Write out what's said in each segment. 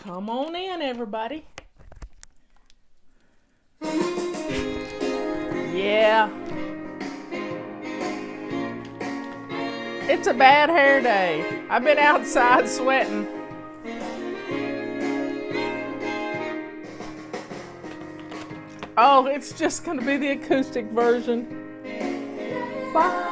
Come on in, everybody. Yeah. It's a bad hair day. I've been outside sweating. Oh, it's just going to be the acoustic version. Flying.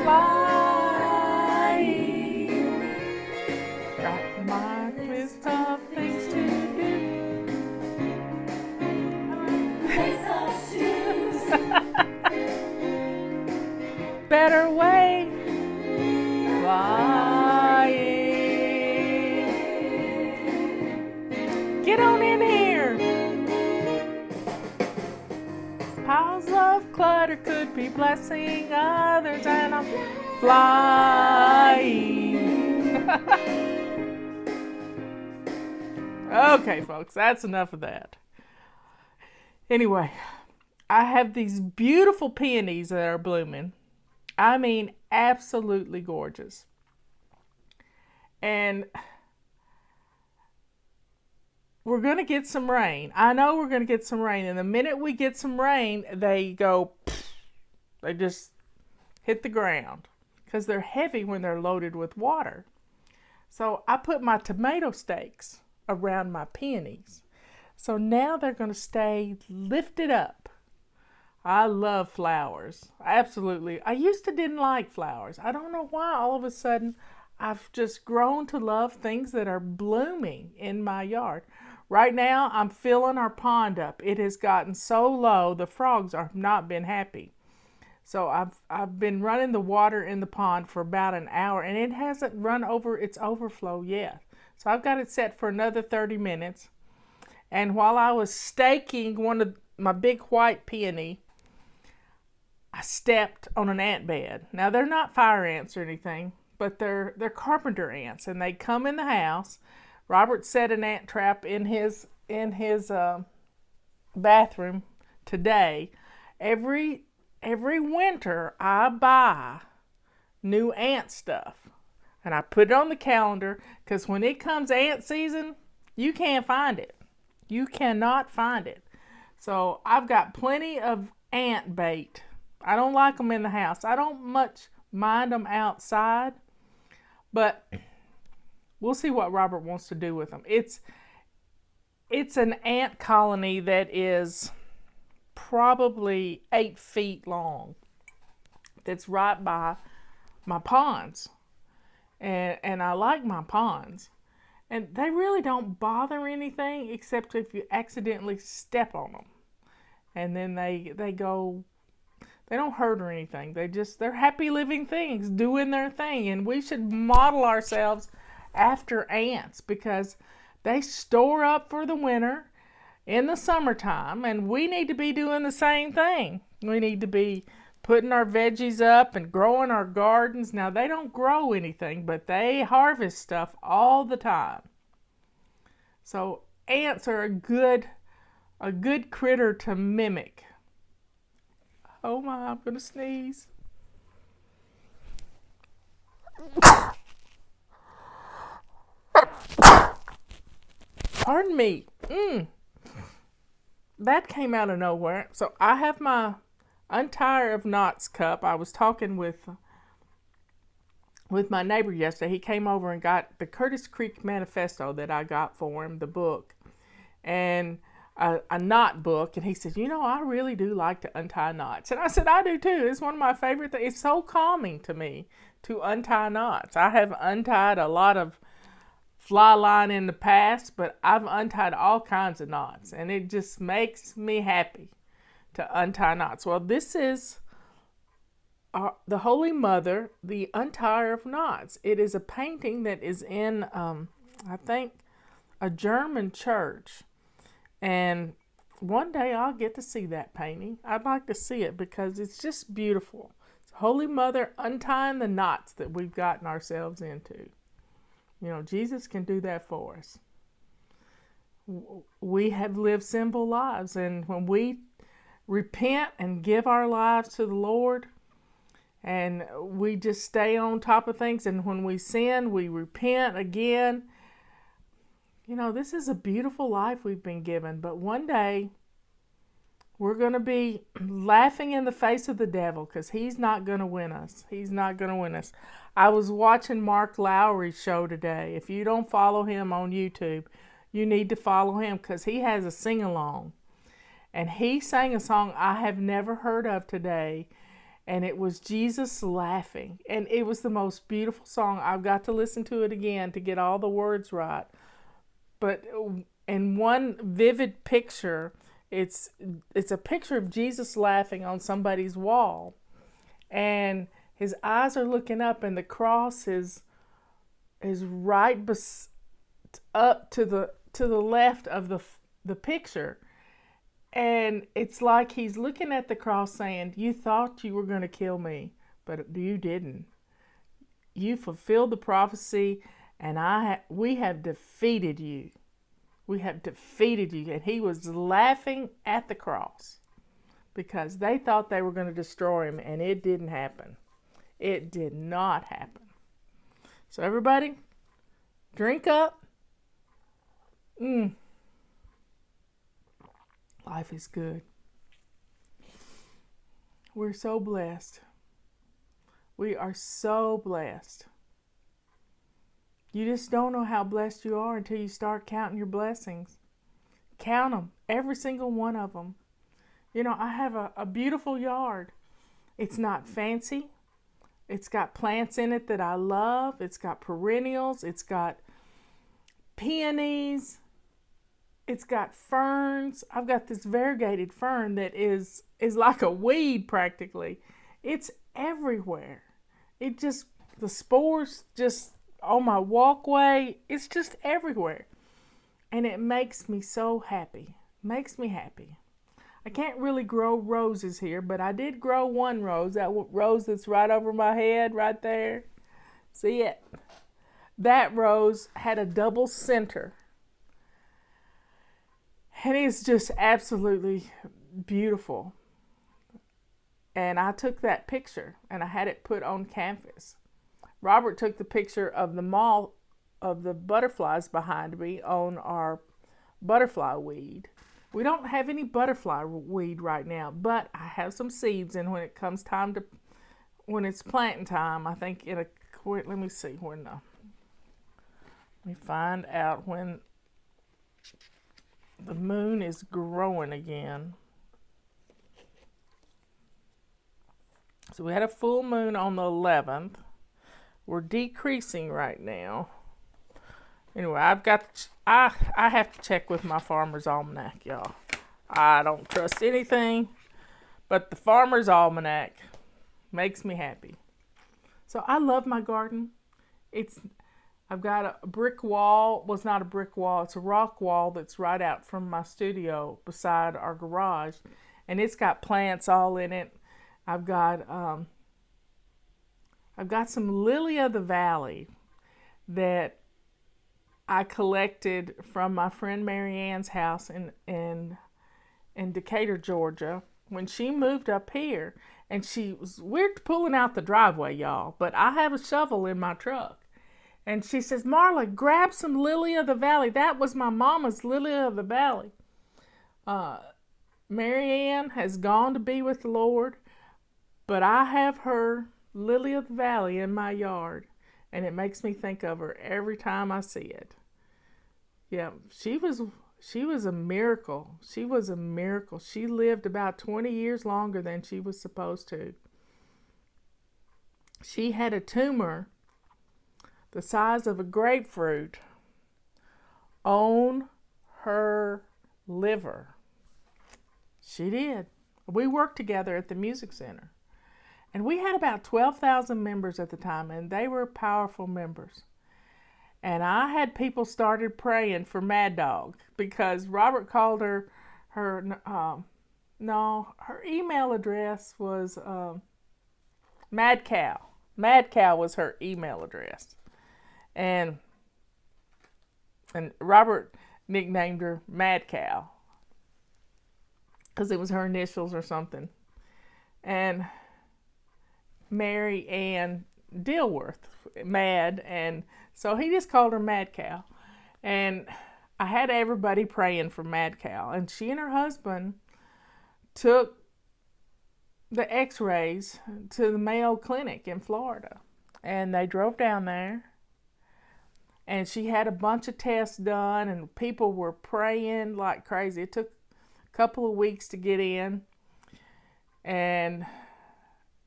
Flying. Got my list of things to do. Better way. Flying. Get on in here. Piles of clutter could be blessing others, and I'm flying. Okay, folks, that's enough of that. Anyway, I have these beautiful peonies that are blooming. I mean, absolutely gorgeous. And we're going to get some rain. I know we're going to get some rain. And the minute we get some rain, they go, they just hit the ground because they're heavy when they're loaded with water. So I put my tomato stakes around my peonies. So now they're going to stay lifted up. I love flowers. Absolutely. I used to didn't like flowers. I don't know why all of a sudden I've just grown to love things that are blooming in my yard. Right now I'm filling our pond up. It has gotten so low the frogs have not been happy. So I've been running the water in the pond for about an hour and it hasn't run over its overflow yet. So I've got it set for another 30 minutes. And while I was staking one of my big white peony, I stepped on an ant bed. Now they're not fire ants or anything, but they're carpenter ants, and they come in the house. Robert set an ant trap in his bathroom today. Every winter I buy new ant stuff, and I put it on the calendar because when it comes ant season, you can't find it. You cannot find it. So I've got plenty of ant bait. I don't like them in the house. I don't much mind them outside, but we'll see what Robert wants to do with them. It's an ant colony that is probably 8 feet long. That's right by my ponds, and I like my ponds. And they really don't bother anything except if you accidentally step on them. And then they go, they don't hurt or anything. They're happy living things doing their thing. And we should model ourselves after ants because they store up for the winter in the summertime. And we need to be doing the same thing. We need to be putting our veggies up and growing our gardens. Now, they don't grow anything, but they harvest stuff all the time. So ants are a good critter to mimic. Oh my, I'm going to sneeze. Pardon me. That came out of nowhere. So I have my Untie of Knots cup. I was talking with my neighbor yesterday. He came over and got the Curtis Creek Manifesto that I got for him, the book, and a knot book. And he said, I really do like to untie knots. And I said, I do too. It's one of my favorite things. It's so calming to me to untie knots. I have untied a lot of fly line in the past, but I've untied all kinds of knots, and it just makes me happy to untie knots. Well, this is the Holy Mother, the Untier of Knots. It is a painting that is in, I think, a German church. And one day I'll get to see that painting. I'd like to see it because it's just beautiful. It's Holy Mother untying the knots that we've gotten ourselves into. Jesus can do that for us. We have lived simple lives, and when we repent and give our lives to the Lord And we just stay on top of things. And when we sin, we repent again. You know, this is a beautiful life we've been given. But one day, we're going to be laughing in the face of the devil because he's not going to win us. He's not going to win us. I was watching Mark Lowry's show today. If you don't follow him on YouTube, you need to follow him because he has a sing-along. And he sang a song I have never heard of today. And it was Jesus laughing. And it was the most beautiful song. I've got to listen to it again to get all the words right. But in one vivid picture, it's a picture of Jesus laughing on somebody's wall. And his eyes are looking up, and the cross is right up to the left of the picture. And it's like he's looking at the cross saying, you thought you were going to kill me, but you didn't. You fulfilled the prophecy, and we have defeated you. We have defeated you. And he was laughing at the cross because they thought they were going to destroy him, and it didn't happen. It did not happen. So everybody, drink up. Life is good. We're so blessed. We are so blessed. You just don't know how blessed you are until you start counting your blessings. Count them, every single one of them. You know, I have a beautiful yard. It's not fancy. It's got plants in it that I love. It's got perennials. It's got peonies. It's got ferns. I've got this variegated fern that is like a weed practically. It's everywhere. The spores just on my walkway. It's just everywhere. And it makes me so happy. Makes me happy. I can't really grow roses here, but I did grow one rose. That rose that's right over my head right there. See it? That rose had a double center. And it's just absolutely beautiful. And I took that picture and I had it put on canvas. Robert took the picture of the moth of the butterflies behind me on our butterfly weed. We don't have any butterfly weed right now, but I have some seeds, and when it comes when it's planting time, I think let me see when let me find out when the moon is growing again. So we had a full moon on the 11th. We're decreasing right now. Anyway, I have to check with my Farmer's Almanac, y'all. I don't trust anything, but the Farmer's Almanac makes me happy. So I love my garden. I've got a brick wall. Well, it's not a brick wall. It's a rock wall that's right out from my studio beside our garage. And it's got plants all in it. I've got some lily of the valley that I collected from my friend Marianne's house in Decatur, Georgia, when she moved up here. And we're pulling out the driveway, y'all, but I have a shovel in my truck. And she says, Marla, grab some lily of the valley. That was my mama's lily of the valley. Marianne has gone to be with the Lord, but I have her lily of the valley in my yard, and it makes me think of her every time I see it. Yeah, she was a miracle. She was a miracle. She lived about 20 years longer than she was supposed to. She had a tumor the size of a grapefruit on her liver. She did. We worked together at the music center. And we had about 12,000 members at the time, and they were powerful members. And I had people started praying for Mad Dog because Robert called her email address was Mad Cow. Mad Cow was her email address. And Robert nicknamed her Mad Cow because it was her initials or something. And Mary Ann Dilworth mad, and so he just called her Mad Cow. And I had everybody praying for Mad Cow, and she and her husband took the x-rays to the Mayo Clinic in Florida, and they drove down there, and she had a bunch of tests done, and people were praying like crazy. It took a couple of weeks to get in, and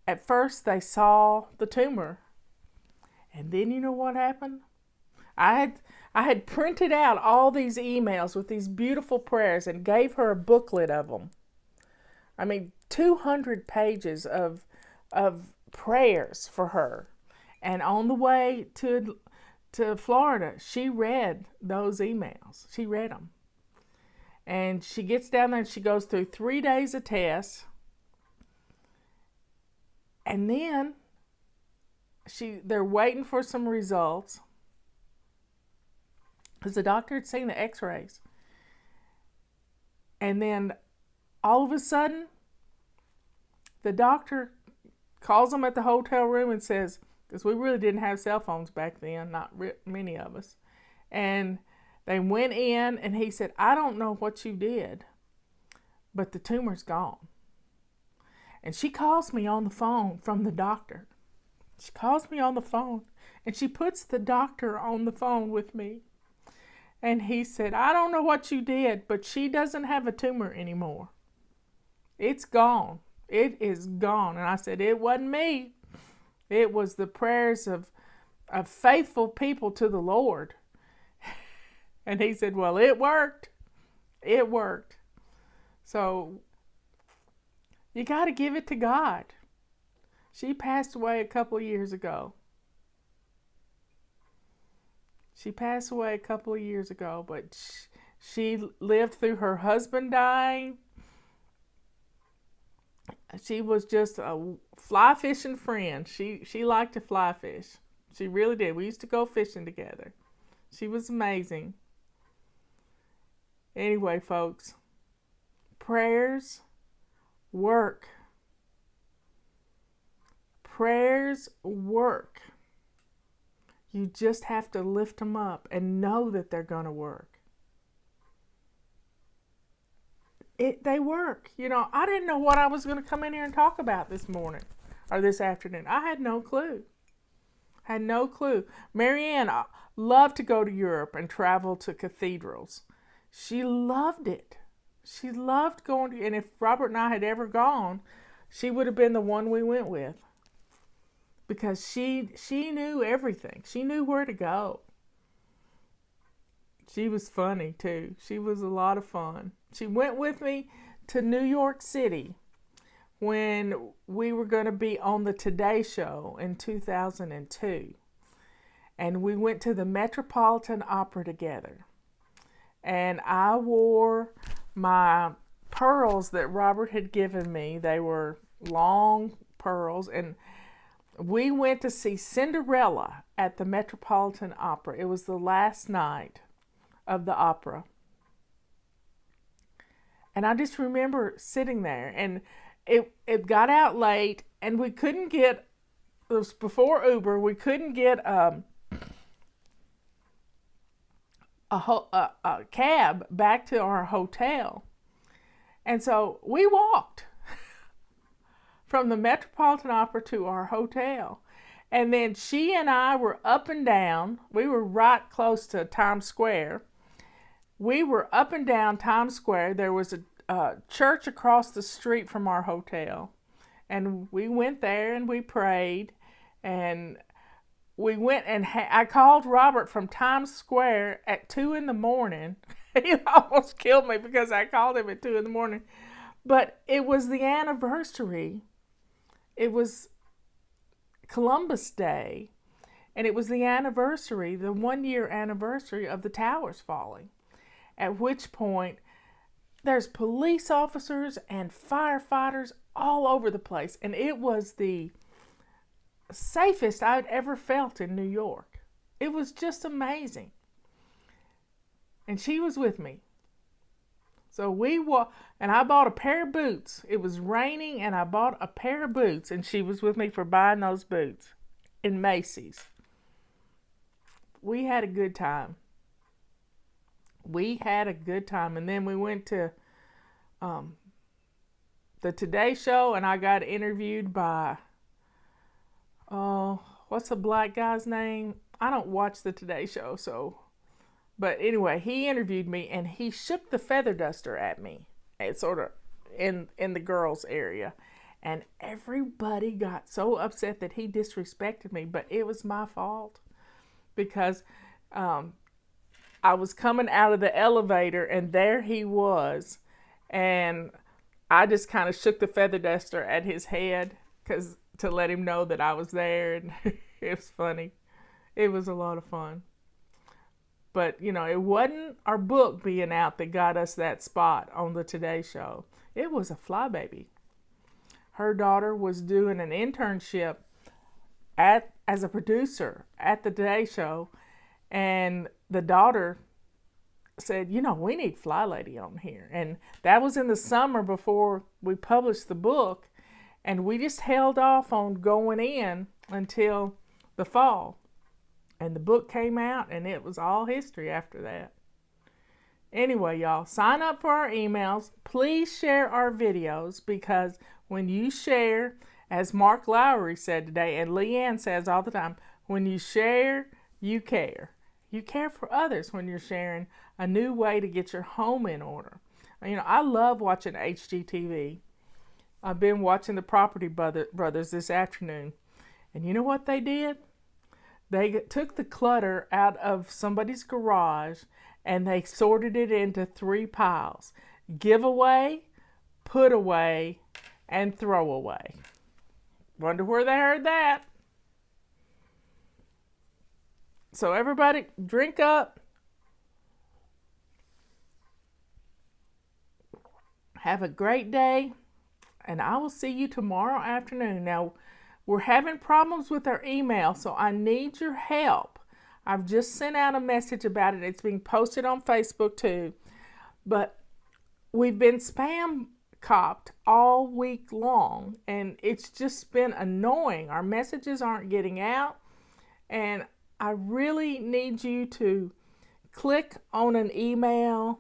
at first they saw the tumor, and then you know what happened? I had printed out all these emails with these beautiful prayers and gave her a booklet of them. I mean, 200 pages of prayers for her. And on the way to Florida, she read those emails. She read them. And she gets down there and she goes through 3 days of tests. And then they're waiting for some results, because the doctor had seen the x-rays. And then all of a sudden, the doctor calls them at the hotel room and says, because we really didn't have cell phones back then, not many of us. And they went in and he said, I don't know what you did, but the tumor's gone. And she calls me on the phone from the doctor. She calls me on the phone and she puts the doctor on the phone with me. And he said, I don't know what you did, but she doesn't have a tumor anymore. It's gone. It is gone. And I said, it wasn't me. It was the prayers of faithful people to the Lord. And he said, well, it worked. It worked. So you got to give it to God. She passed away a couple of years ago. She passed away a couple of years ago, but she lived through her husband dying. She was just a fly fishing friend. She liked to fly fish. She really did. We used to go fishing together. She was amazing. Anyway, folks, prayers work. Prayers work. You just have to lift them up and know that they're going to work. They work. You know, I didn't know what I was going to come in here and talk about this morning or this afternoon. I had no clue. Had no clue. Marianne loved to go to Europe and travel to cathedrals. She loved it. She loved going to, and if Robert and I had ever gone, she would have been the one we went with. Because she knew everything. She knew where to go. She was funny too. She was a lot of fun. She went with me to New York City when we were going to be on the Today Show in 2002. And we went to the Metropolitan Opera together. And I wore my pearls that Robert had given me. They were long pearls, and we went to see Cinderella at the Metropolitan Opera. It was the last night of the opera. And I just remember sitting there, and it got out late, and we couldn't get, it was before Uber, we couldn't get a cab back to our hotel. And so we walked from the Metropolitan Opera to our hotel. And then she and I were up and down. We were right close to Times Square. We were up and down Times Square. There was a church across the street from our hotel. And we went there and we prayed. And we went and I called Robert from Times Square at 2 in the morning. He almost killed me because I called him at 2 in the morning. But it was the anniversary. It was Columbus Day. And it was the anniversary, the 1-year anniversary of the towers falling. At which point, there's police officers and firefighters all over the place. And it was the safest I'd ever felt in New York. It was just amazing. And she was with me. So and I bought a pair of boots. It was raining and I bought a pair of boots, and she was with me for buying those boots in Macy's. We had a good time. And then we went to the Today Show, and I got interviewed by, what's the black guy's name? I don't watch the Today Show, but anyway, he interviewed me, and he shook the feather duster at me. It's sort of in the girls' area. And everybody got so upset that he disrespected me, but it was my fault because I was coming out of the elevator, and there he was, and I just kind of shook the feather duster at his head to let him know that I was there, and it was funny. It was a lot of fun. But, it wasn't our book being out that got us that spot on the Today Show. It was a flybaby. Her daughter was doing an internship as a producer at the Today Show, and the daughter said, we need Fly Lady on here. And that was in the summer before we published the book, and we just held off on going in until the fall. And the book came out, and it was all history after that. Anyway, y'all, sign up for our emails. Please share our videos, because when you share, as Mark Lowry said today, and Leanne says all the time, when you share, you care. You care for others when you're sharing a new way to get your home in order. I love watching HGTV. I've been watching the Property Brothers this afternoon. And you know what they did? They took the clutter out of somebody's garage and they sorted it into 3 piles: give away, put away, and throw away. Wonder where they heard that. So everybody, drink up. Have a great day, and I will see you tomorrow afternoon. Now, we're having problems with our email, so I need your help. I've just sent out a message about it. It's being posted on Facebook too. But we've been spam copped all week long, and it's just been annoying. Our messages aren't getting out, and I really need you to click on an email,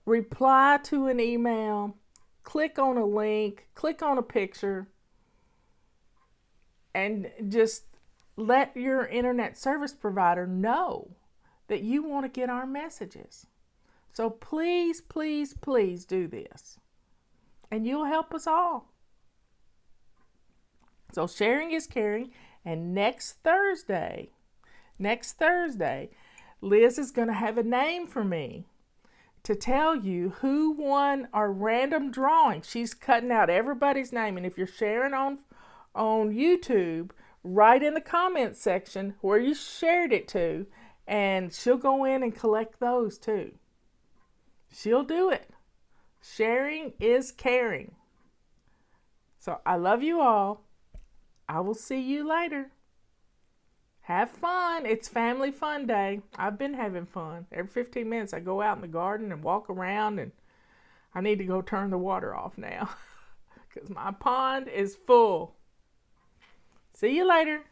reply to an email, click on a link, click on a picture, and just let your internet service provider know that you want to get our messages. So please, please, please do this, and you'll help us all. So sharing is caring, and next Thursday, Liz is going to have a name for me to tell you who won our random drawing. She's cutting out everybody's name, and if you're sharing on YouTube, write in the comments section where you shared it to, and she'll go in and collect those too. She'll do it. Sharing is caring. So I love you all. I will see you later. Have fun. It's Family Fun Day. I've been having fun. Every 15 minutes I go out in the garden and walk around, and I need to go turn the water off now because my pond is full. See you later.